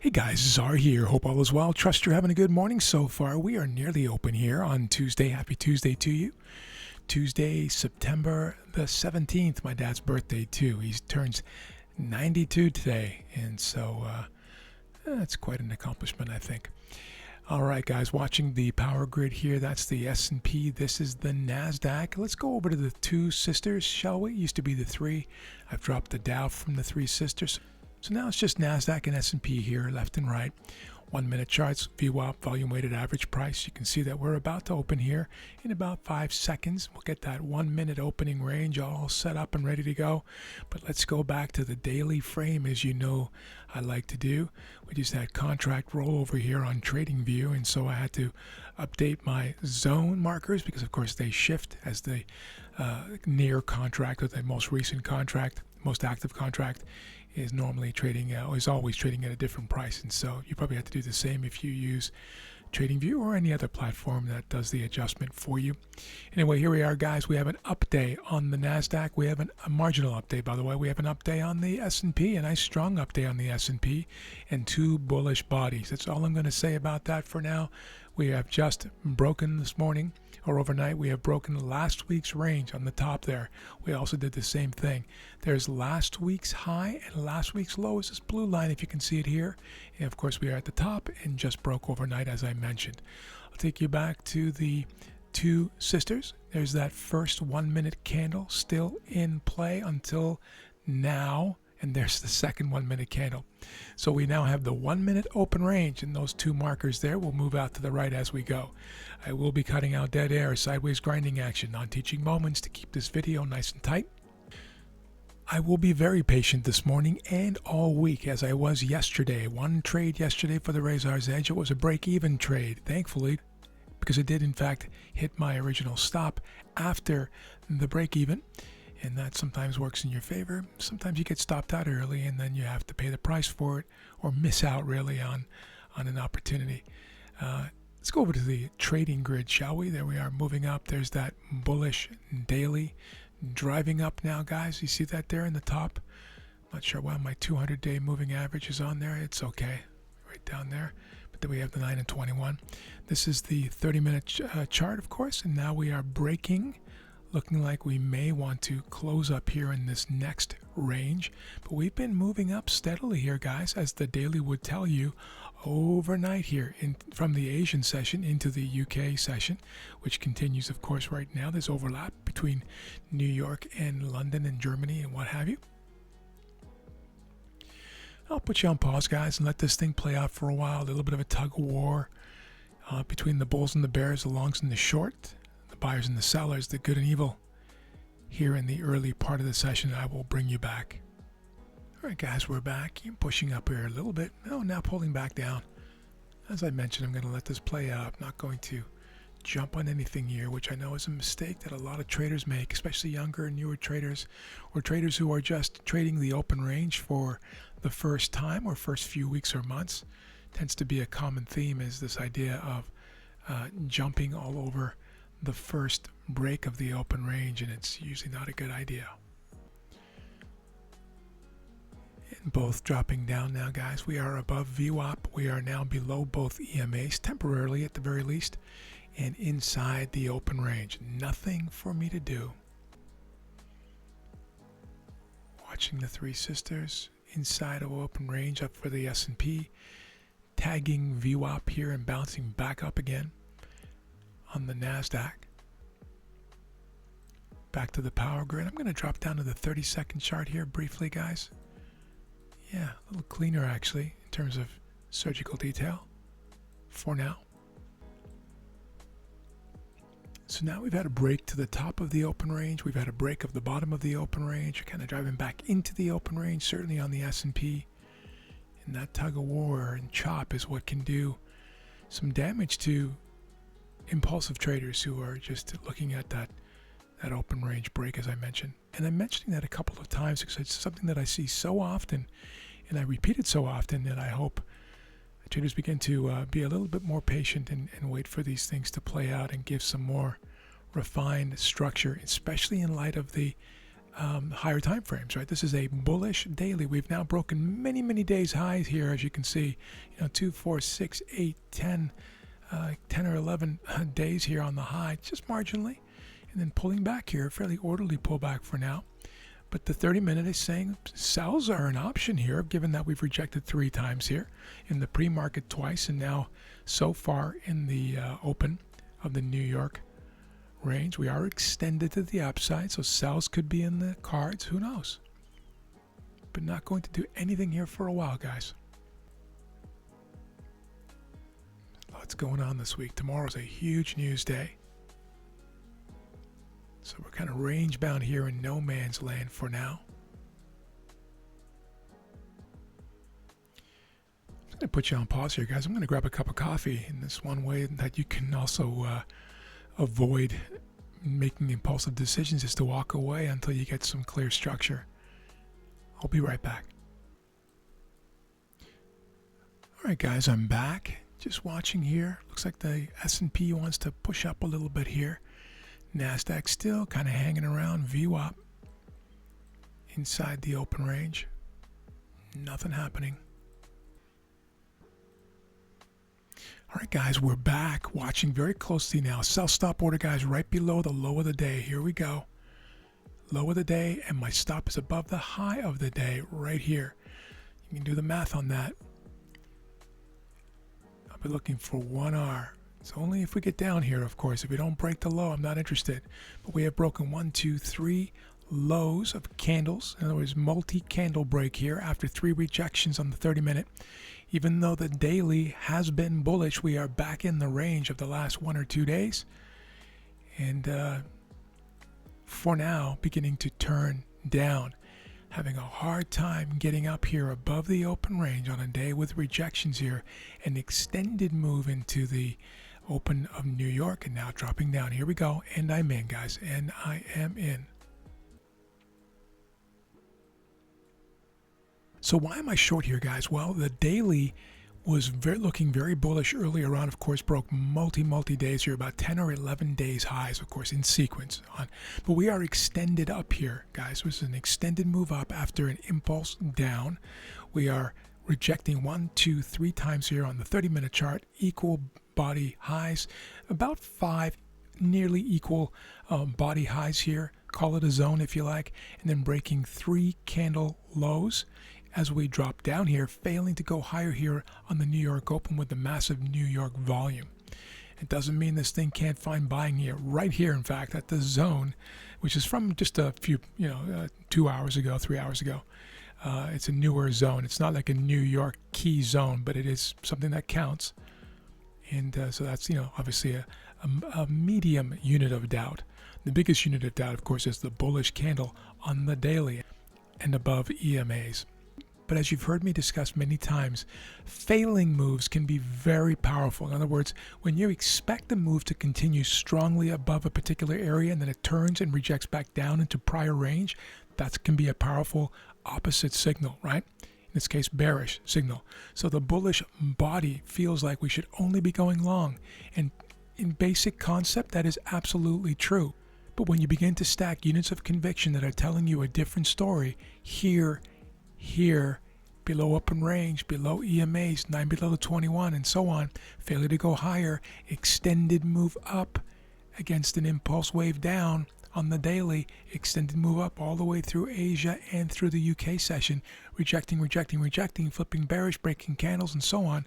Hey guys, Czar here. Hope all is well. Trust you're having a good morning so far. We are nearly open here on Tuesday. Happy Tuesday to you. Tuesday, September the 17th, my dad's birthday too. He turns 92 today, and so that's quite an accomplishment, I think. All right, guys, watching the power grid here. That's the S&P. This is the NASDAQ. Let's go over to the two sisters, shall we? It used to be the three. I've dropped the Dow from the three sisters. So now it's just NASDAQ and S&P here, left and right. 1 minute charts, VWAP, volume weighted average price. You can see that we're about to open here in about 5 seconds. We'll get that 1 minute opening range all set up and ready to go. But let's go back to the daily frame, as you know I like to do. We just had contract rollover here on TradingView, and so I had to update my zone markers because of course they shift as the near contract or the most recent contract, most active contract is normally trading, is always trading at a different price, and so you probably have to do the same if you use TradingView or any other platform that does the adjustment for you. Anyway, here we are, guys. We have an update on the NASDAQ. We have a marginal update, by the way. We have an update on the S&P, a nice strong update on the S&P, and two bullish bodies. That's all I'm going to say about that for now. We have just broken this morning, or overnight, we have broken last week's range on the top there. We also did the same thing. There's last week's high and last week's low is this blue line, if you can see it here. And of course, we are at the top and just broke overnight, as I mentioned. I'll take you back to the two sisters. There's that first 1 minute candle still in play until now. And there's the second 1 minute candle. So we now have the 1 minute open range, and those two markers there will move out to the right as we go. I will be cutting out dead air, sideways grinding action, non-teaching moments to keep this video nice and tight. I will be very patient this morning and all week, as I was yesterday. One trade yesterday for the Razor's Edge. It was a break-even trade, thankfully, because it did in fact hit my original stop after the break-even. And that sometimes works in your favor. Sometimes you get stopped out early and then you have to pay the price for it or miss out really on an opportunity. Let's go over to the trading grid, shall we? There we are, moving up. There's that bullish daily driving up now, guys. You see that there in the top? I'm not sure why my 200-day moving average is on there. It's okay, right down there. But then we have the 9 and 21. This is the 30-minute chart, of course, and now we are breaking, looking like we may want to close up here in this next range. But we've been moving up steadily here, guys, as the daily would tell you, overnight here from the Asian session into the UK session, which continues, of course, right now. There's overlap between New York and London and Germany and what have you. I'll put you on pause, guys, and let this thing play out for a while. A little bit of a tug of war between the bulls and the bears, the longs and the short, the buyers and the sellers, the good and evil. Here in the early part of the session, I will bring you back. All right, guys, we're back. I'm pushing up here a little bit. Oh, now pulling back down. As I mentioned, I'm going to let this play out. I'm not going to jump on anything here, which I know is a mistake that a lot of traders make, especially younger and newer traders, or traders who are just trading the open range for the first time or first few weeks or months. Tends to be a common theme, is this idea of jumping all over the first break of the open range, and it's usually not a good idea. And both dropping down now, guys. We are above VWAP. We are now below both EMAs, temporarily at the very least, and inside the open range. Nothing for me to do. Watching the three sisters inside of open range up for the S&P, tagging VWAP here and bouncing back up again on the NASDAQ. Back to the power grid. I'm going to drop down to the 30-second chart here briefly, guys. Yeah, a little cleaner actually in terms of surgical detail for now. So now we've had a break to the top of the open range. We've had a break of the bottom of the open range. We're kind of driving back into the open range, certainly on the S&P. And that tug of war and chop is what can do some damage to impulsive traders who are just looking at that open range break, as I mentioned. And I'm mentioning that a couple of times because it's something that I see so often and I repeat it so often that I hope traders begin to be a little bit more patient and wait for these things to play out and give some more refined structure, especially in light of the higher time frames, right? This is a bullish daily. We've now broken many, many days highs here, as you can see. 2, 4, 6, 8, 10, 10 or 11 days here on the high, just marginally, and then pulling back here, a fairly orderly pullback for now. But the 30-minute is saying sells are an option here, given that we've rejected 3 times here in the pre-market twice, and now so far in the open of the New York range. We are extended to the upside, so sells could be in the cards. Who knows? But not going to do anything here for a while, guys. Lots going on this week. Tomorrow's a huge news day. So we're kind of range bound here in no man's land for now. I'm going to put you on pause here, guys. I'm going to grab a cup of coffee in this one way that you can also avoid making impulsive decisions, is to walk away until you get some clear structure. I'll be right back. All right, guys, I'm back. Just watching here. Looks like the S&P wants to push up a little bit here. NASDAQ still kind of hanging around. VWAP inside the open range. Nothing happening. All right, guys, we're back. Watching very closely now. Sell stop order, guys, right below the low of the day. Here we go. Low of the day, and my stop is above the high of the day right here. You can do the math on that. I'll be looking for 1R. It's only if we get down here, of course. If we don't break the low, I'm not interested. But we have broken 1, 2, 3 lows of candles. In other words, multi-candle break here after 3 rejections on the 30-minute. Even though the daily has been bullish, we are back in the range of the last 1 or 2 days. And for now, beginning to turn down. Having a hard time getting up here above the open range on a day with rejections here. An extended move into the open of New York, and now dropping down. Here we go, and I'm in, guys, and I am in. So why am I short here, guys? Well, the daily was looking very bullish earlier on. Of course, broke multi days here, about 10 or 11 days highs, of course, in sequence. But we are extended up here, guys. It was an extended move up after an impulse down. We are rejecting 1, 2, 3 times here on the 30-minute chart, equal body highs, about 5 nearly equal body highs here. Call it a zone if you like, and then breaking 3 candle lows as we drop down here, failing to go higher here on the New York Open with the massive New York volume. It doesn't mean this thing can't find buying here, right here, in fact, at the zone, which is from just a few, 2 hours ago, 3 hours ago. It's a newer zone. It's not like a New York key zone, but it is something that counts. And so that's, obviously a medium unit of doubt. The biggest unit of doubt, of course, is the bullish candle on the daily and above EMAs. But as you've heard me discuss many times, failing moves can be very powerful. In other words, when you expect a move to continue strongly above a particular area and then it turns and rejects back down into prior range, that can be a powerful opposite signal, right? In this case, bearish signal. So the bullish body feels like we should only be going long. And in basic concept, that is absolutely true. But when you begin to stack units of conviction that are telling you a different story, here, below open range, below EMAs, 9 below the 21, and so on, failure to go higher, extended move up against an impulse wave down on the daily, extended move up all the way through Asia and through the UK session, rejecting, flipping bearish, breaking candles, and so on.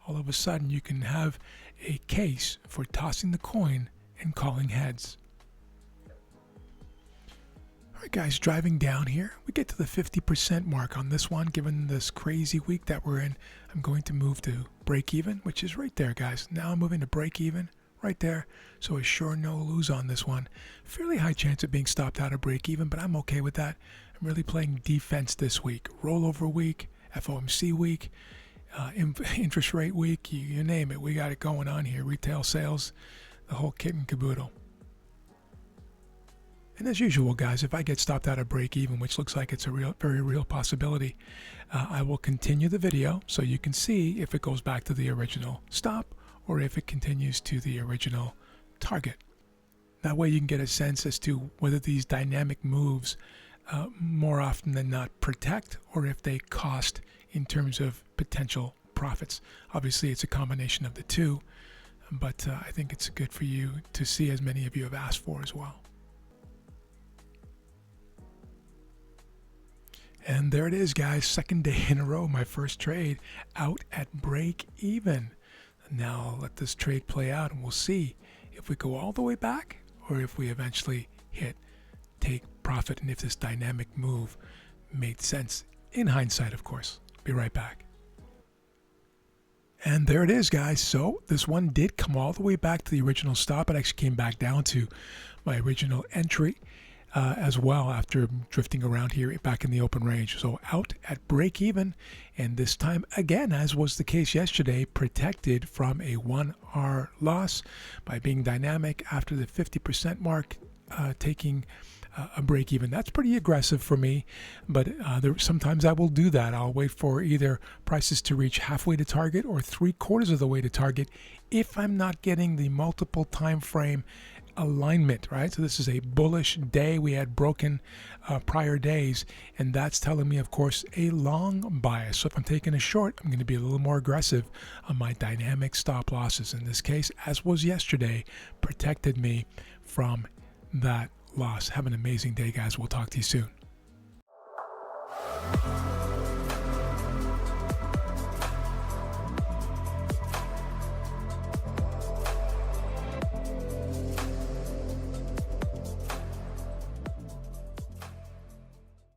All of a sudden, you can have a case for tossing the coin and calling heads. All right, guys, driving down here, we get to the 50% mark on this one. Given this crazy week that we're in, I'm going to move to break even, which is right there, guys. Now I'm moving to break even right there. So a sure no lose on this one. Fairly high chance of being stopped out of break even, but I'm okay with that. I'm really playing defense this week. Rollover week, FOMC week, interest rate week, you name it. We got it going on here. Retail sales, the whole kit and caboodle. And as usual, guys, if I get stopped out of break even, which looks like it's a very real possibility, I will continue the video so you can see if it goes back to the original stop or if it continues to the original target. That way you can get a sense as to whether these dynamic moves more often than not protect, or if they cost in terms of potential profits. Obviously, it's a combination of the two, but I think it's good for you to see, as many of you have asked for as well. And there it is, guys. Second day in a row, my first trade out at break even. Now I'll let this trade play out, and we'll see if we go all the way back or if we eventually hit take profit, and if this dynamic move made sense in hindsight, of course. Be right back. And there it is, guys. So this one did come all the way back to the original stop. It actually came back down to my original entry as well, after drifting around here back in the open range. So out at break even, and this time again, as was the case yesterday, protected from a 1R loss by being dynamic after the 50% mark, taking a break even. That's pretty aggressive for me, but sometimes I will do that. I'll wait for either prices to reach halfway to target or 3/4 of the way to target if I'm not getting the multiple time frame alignment, right? So this is a bullish day. We had broken prior days, and that's telling me, of course, a long bias. So if I'm taking a short, I'm going to be a little more aggressive on my dynamic stop losses. In this case, as was yesterday, protected me from that loss. Have an amazing day, guys. We'll talk to you soon.